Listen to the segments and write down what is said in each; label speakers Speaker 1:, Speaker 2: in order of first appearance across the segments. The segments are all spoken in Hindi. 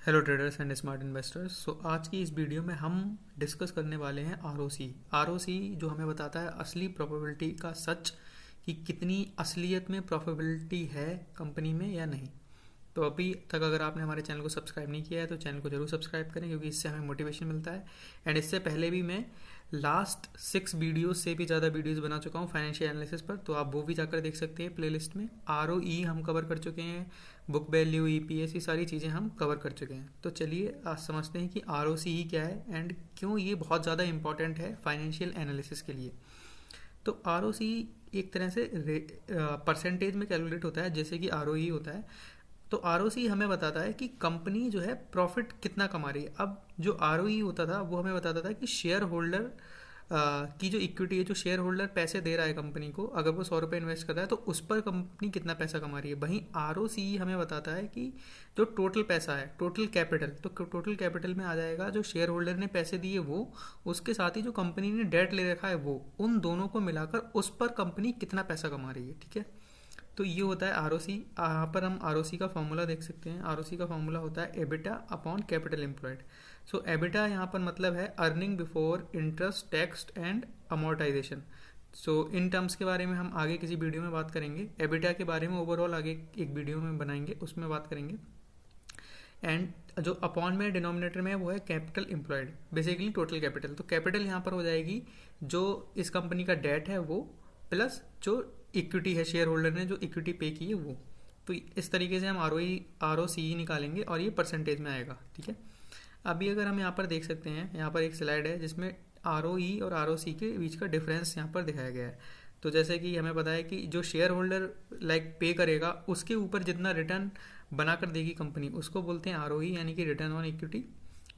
Speaker 1: Hello traders and smart investors. आज की इस वीडियो में हम डिस्कस करने वाले हैं आरओसी। आरओसी जो हमें बताता है असली प्रोबेबिलिटी का सच, कि कितनी असलियत में प्रोबेबिलिटी है कंपनी में या नहीं। तो अभी तक अगर आपने हमारे चैनल को सब्सक्राइब नहीं किया है तो चैनल को जरूर सब्सक्राइब करें, क्योंकि इससे हमें मोटिवेशन मिलता है। एंड इससे पहले भी मैं लास्ट 6 वीडियोस से भी ज़्यादा वीडियोस बना चुका हूँ फाइनेंशियल एनालिसिस पर, तो आप वो भी जाकर देख सकते हैं प्लेलिस्ट में। आरओई हम कवर कर चुके हैं, बुक वैल्यू, ईपीएस, ये सारी चीज़ें हम कवर कर चुके हैं। तो चलिए आज समझते हैं कि आरओसी क्या है एंड क्यों ये बहुत ज़्यादा इंपॉर्टेंट है फाइनेंशियल एनालिसिस के लिए। तो आरओसी एक तरह से परसेंटेज में कैलकुलेट होता है, जैसे कि आरओई होता है। तो आरओसी हमें बताता है कि कंपनी जो है प्रॉफिट कितना कमा रही है। अब जो आरओई होता था वो हमें बताता था कि शेयर होल्डर की जो इक्विटी है, जो शेयर होल्डर पैसे दे रहा है कंपनी को, अगर वो 100 रुपये इन्वेस्ट कर रहा है तो उस पर कंपनी कितना पैसा कमा रही है। वहीं आरओसी हमें बताता है कि जो टोटल पैसा है, टोटल कैपिटल, तो टोटल कैपिटल में आ जाएगा जो शेयर होल्डर ने पैसे दिए वो, उसके साथ ही जो कंपनी ने डेट ले रखा है वो, उन दोनों को मिलाकर उस पर कंपनी कितना पैसा कमा रही है। ठीक है, तो ये होता है आरओसी। यहाँ पर हम आरओसी का फॉर्मूला देख सकते हैं। आरओसी का फॉर्मूला होता है एबिटा अपॉन कैपिटल एम्प्लॉयड। सो एबिटा यहाँ पर मतलब है earning before interest, tax and amortisation. So in terms के बारे में हम आगे किसी वीडियो में बात करेंगे। एबिटा के बारे में ओवरऑल आगे एक वीडियो में बनाएंगे, उसमें बात करेंगे। एंड जो अपॉन में डिनोमिनेटर में है वो है capital employed, basically total capital. तो कैपिटल यहाँ पर हो जाएगी जो इस कंपनी का डेट है वो, प्लस जो इक्विटी है, शेयर होल्डर ने जो इक्विटी पे की है वो। तो इस तरीके से हम आरओसी निकालेंगे और ये परसेंटेज में आएगा। ठीक है, अभी अगर हम यहाँ पर देख सकते हैं, यहाँ पर एक स्लाइड है जिसमें आरओई और आरओसी के बीच का डिफरेंस यहाँ पर दिखाया गया है। तो जैसे कि हमें पता है कि जो शेयर होल्डर पे करेगा उसके ऊपर जितना रिटर्न बनाकर देगी कंपनी, उसको बोलते हैं आरओई, यानी कि रिटर्न ऑन इक्विटी।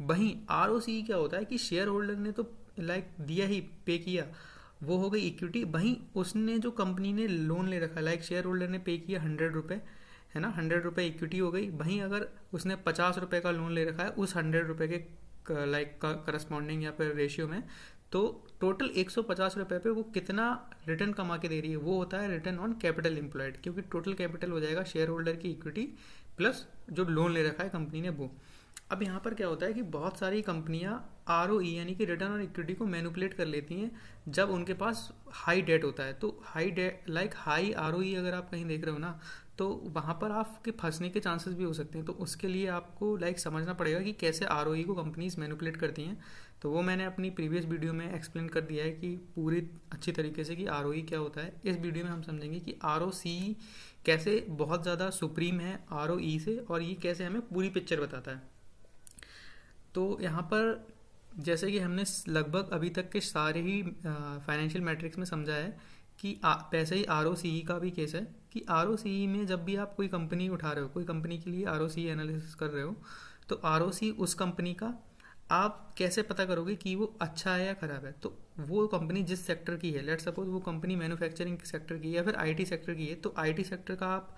Speaker 1: वहीं आरओसी क्या होता है कि शेयर होल्डर ने तो दिया ही, पे किया, वो हो गई इक्विटी। वहीं उसने जो कंपनी ने लोन ले रखा है, शेयर होल्डर ने पे किया 100 रुपये, है ना, 100 रुपये इक्विटी हो गई। वहीं अगर उसने 50 रुपये का लोन ले रखा है उस 100 रुपये के करस्पॉन्डिंग या फिर रेशियो में, तो टोटल 150 रुपये पे वो कितना रिटर्न कमा के दे रही है, वो होता है रिटर्न ऑन कैपिटल एम्प्लॉयड। क्योंकि टोटल कैपिटल हो जाएगा शेयर होल्डर की इक्विटी प्लस जो लोन ले रखा है कंपनी ने वो। अब यहाँ पर क्या होता है कि बहुत सारी कंपनियां आरओई यानी कि रिटर्न ऑन इक्विटी को मैनिपुलेट कर लेती हैं जब उनके पास हाई डेट होता है। तो हाई डेट हाई आरओई अगर आप कहीं देख रहे हो ना, तो वहाँ पर आपके फंसने के चांसेस भी हो सकते हैं। तो उसके लिए आपको समझना पड़ेगा कि कैसे आरओई को कंपनीज मैनिपुलेट करती हैं। तो वो मैंने अपनी प्रीवियस वीडियो में एक्सप्लेन कर दिया है कि पूरी अच्छी तरीके से कि आरओई क्या होता है। इस वीडियो में हम समझेंगे कि आरओसी कैसे बहुत ज़्यादा सुप्रीम है आरओई से, और ये कैसे हमें पूरी पिक्चर बताता है। तो यहाँ पर जैसे कि हमने लगभग अभी तक के सारे ही फाइनेंशियल मैट्रिक्स में समझा है कि वैसे ही आरओसीई का भी केस है कि आरओसीई में जब भी आप कोई कंपनी उठा रहे हो, कोई कंपनी के लिए आरओसीई एनालिसिस कर रहे हो, तो आरओसी उस कंपनी का आप कैसे पता करोगे कि वो अच्छा है या खराब है। तो वो कंपनी जिस सेक्टर की है, लेट सपोज वो कंपनी मैन्युफैक्चरिंग सेक्टर की है या फिर आईटी सेक्टर की है, तो आईटी सेक्टर का आप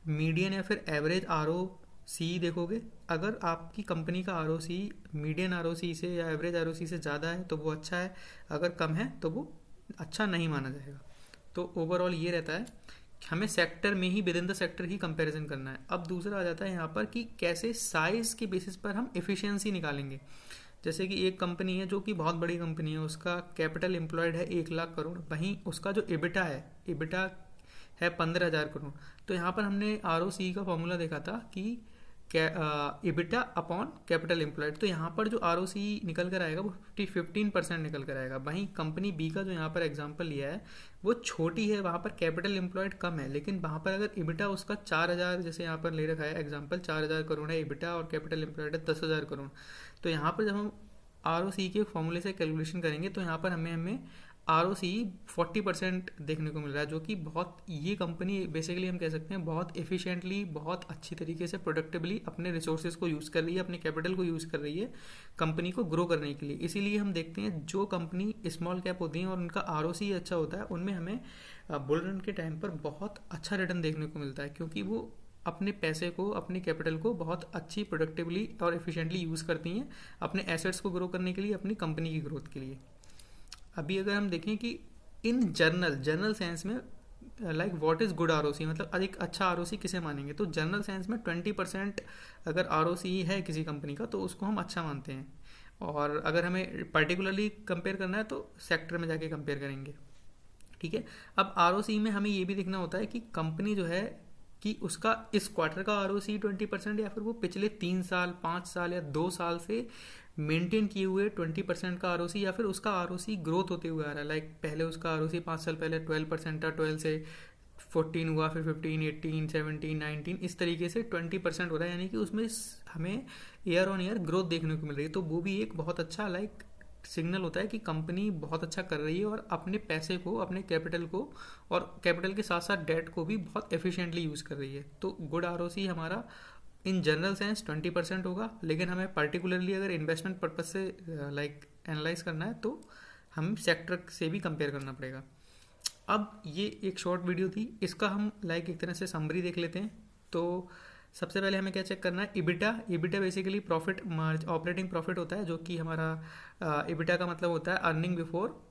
Speaker 1: मीडियन या फिर एवरेज आरओसी देखोगे। अगर आपकी कंपनी का आरओसी मीडियन आरओसी से या एवरेज आरओसी से ज़्यादा है तो वो अच्छा है, अगर कम है तो वो अच्छा नहीं माना जाएगा। तो ओवरऑल ये रहता है, हमें सेक्टर में ही, विद इन द सेक्टर ही कंपैरिजन करना है। अब दूसरा आ जाता है यहाँ पर कि कैसे साइज के बेसिस पर हम एफिशिएंसी निकालेंगे। जैसे कि एक कंपनी है जो कि बहुत बड़ी कंपनी है, उसका कैपिटल एम्प्लॉयड है 1 लाख करोड़, वहीं उसका जो एबिटा है 15,000 करोड़। तो यहाँ पर हमने आरओसी का फॉर्मूला देखा था कि एबिटा अपॉन कैपिटल एम्प्लॉयड। तो यहाँ पर जो आरओसी निकल कर आएगा वो 15% निकल कर आएगा। वहीं कंपनी बी का जो यहाँ पर एग्जांपल लिया है वो छोटी है, वहाँ पर कैपिटल एम्प्लॉयड कम है, लेकिन वहाँ पर अगर एबिटा उसका 4,000, जैसे यहाँ पर ले रखा है एग्जाम्पल 4,000 करोड़ है एबिटा और कैपिटल एम्प्लॉयड है 10,000 करोड़। तो यहाँ पर जब हम आरओसी के फॉर्मूले से कैलकुलेशन करेंगे तो यहाँ पर हमें आरओसी 40% देखने को मिल रहा है, जो कि बहुत, ये कंपनी बेसिकली हम कह सकते हैं बहुत एफिशिएंटली, बहुत अच्छी तरीके से प्रोडक्टिवली अपने रिसोर्सेज को यूज़ कर रही है, अपने कैपिटल को यूज़ कर रही है कंपनी को ग्रो करने के लिए। इसीलिए हम देखते हैं जो कंपनी स्मॉल कैप होती हैं और उनका आरओसी अच्छा होता है, उनमें हमें बुल रन के टाइम पर बहुत अच्छा रिटर्न देखने को मिलता है, क्योंकि वो अपने पैसे को, अपने कैपिटल को बहुत अच्छी प्रोडक्टिवली और एफिशिएंटली यूज़ करती हैं अपने एसेट्स को ग्रो करने के लिए, अपनी कंपनी की ग्रोथ के लिए। अभी अगर हम देखें कि इन जर्नल सेंस में like what is good ROC, मतलब अधिक अच्छा आरओसी किसे मानेंगे। तो जनरल सेंस में 20% अगर आरओसी है किसी कंपनी का तो उसको हम अच्छा मानते हैं, और अगर हमें पर्टिकुलरली कंपेयर करना है तो सेक्टर में जाके कंपेयर करेंगे। ठीक है। अब आरओसी में हमें ये भी देखना होता है कि कंपनी जो है कि उसका इस क्वार्टर का आरओसी 20% या फिर वो पिछले 3 साल 5 साल या 2 साल से मेंटेन किए हुए 20% का आरओसी, या फिर उसका आरओसी ग्रोथ होते हुए आ रहा है। लाइक पहले उसका आरओसी 5 साल पहले 12% था, 12 से 14 हुआ, फिर 15, 18, 17, 19, इस तरीके से 20% हो रहा है, यानी कि उसमें हमें ईयर ऑन ईयर ग्रोथ देखने को मिल रही है। तो वो भी एक बहुत अच्छा लाइक सिग्नल होता है कि कंपनी बहुत अच्छा कर रही है और अपने पैसे को, अपने कैपिटल को, और कैपिटल के साथ साथ डेट को भी बहुत एफिशिएंटली यूज़ कर रही है। तो गुड आरओसी हमारा इन जनरल सेंस 20% होगा, लेकिन हमें पर्टिकुलरली अगर इन्वेस्टमेंट पर्पज से लाइक एनालाइज करना है तो हम सेक्टर से भी कंपेयर करना पड़ेगा। अब ये एक शॉर्ट वीडियो थी, इसका हम लाइक एक तरह से समरी देख लेते हैं। तो सबसे पहले हमें क्या चेक करना है, EBITDA. EBITDA basically profit operating profit होता है, जो कि हमारा इबिटा का मतलब होता है earning before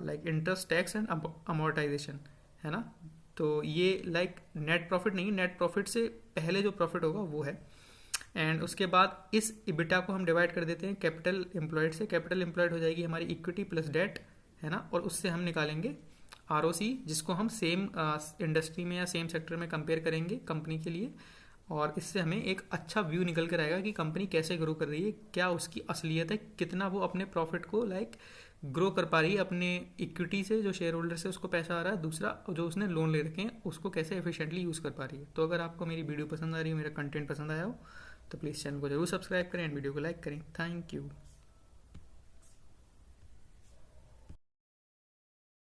Speaker 1: like interest tax and amortisation, है ना। तो ये लाइक नेट प्रॉफिट नहीं, नेट प्रॉफिट से पहले जो प्रॉफिट होगा वो है। एंड उसके बाद इस इबिटा को हम डिवाइड कर देते हैं कैपिटल एम्प्लॉयड से। कैपिटल एम्प्लॉयड हो जाएगी हमारी इक्विटी प्लस डेट, है ना, और उससे हम निकालेंगे आरओसी, जिसको हम सेम इंडस्ट्री में या सेम सेक्टर में कंपेयर करेंगे कंपनी के लिए। और इससे हमें एक अच्छा व्यू निकल कर आएगा कि कंपनी कैसे ग्रो कर रही है, क्या उसकी असलियत है, कितना वो अपने प्रॉफिट को लाइक ग्रो कर पा रही है, अपने इक्विटी से जो शेयर होल्डर से उसको पैसा आ रहा है, दूसरा जो उसने लोन ले रखे हैं उसको कैसे एफिशिएंटली यूज़ कर पा रही है। तो अगर आपको मेरी वीडियो पसंद आ रही है, मेरा कंटेंट पसंद आया हो, तो प्लीज़ चैनल को जरूर सब्सक्राइब करें एंड वीडियो को लाइक करें। Thank you.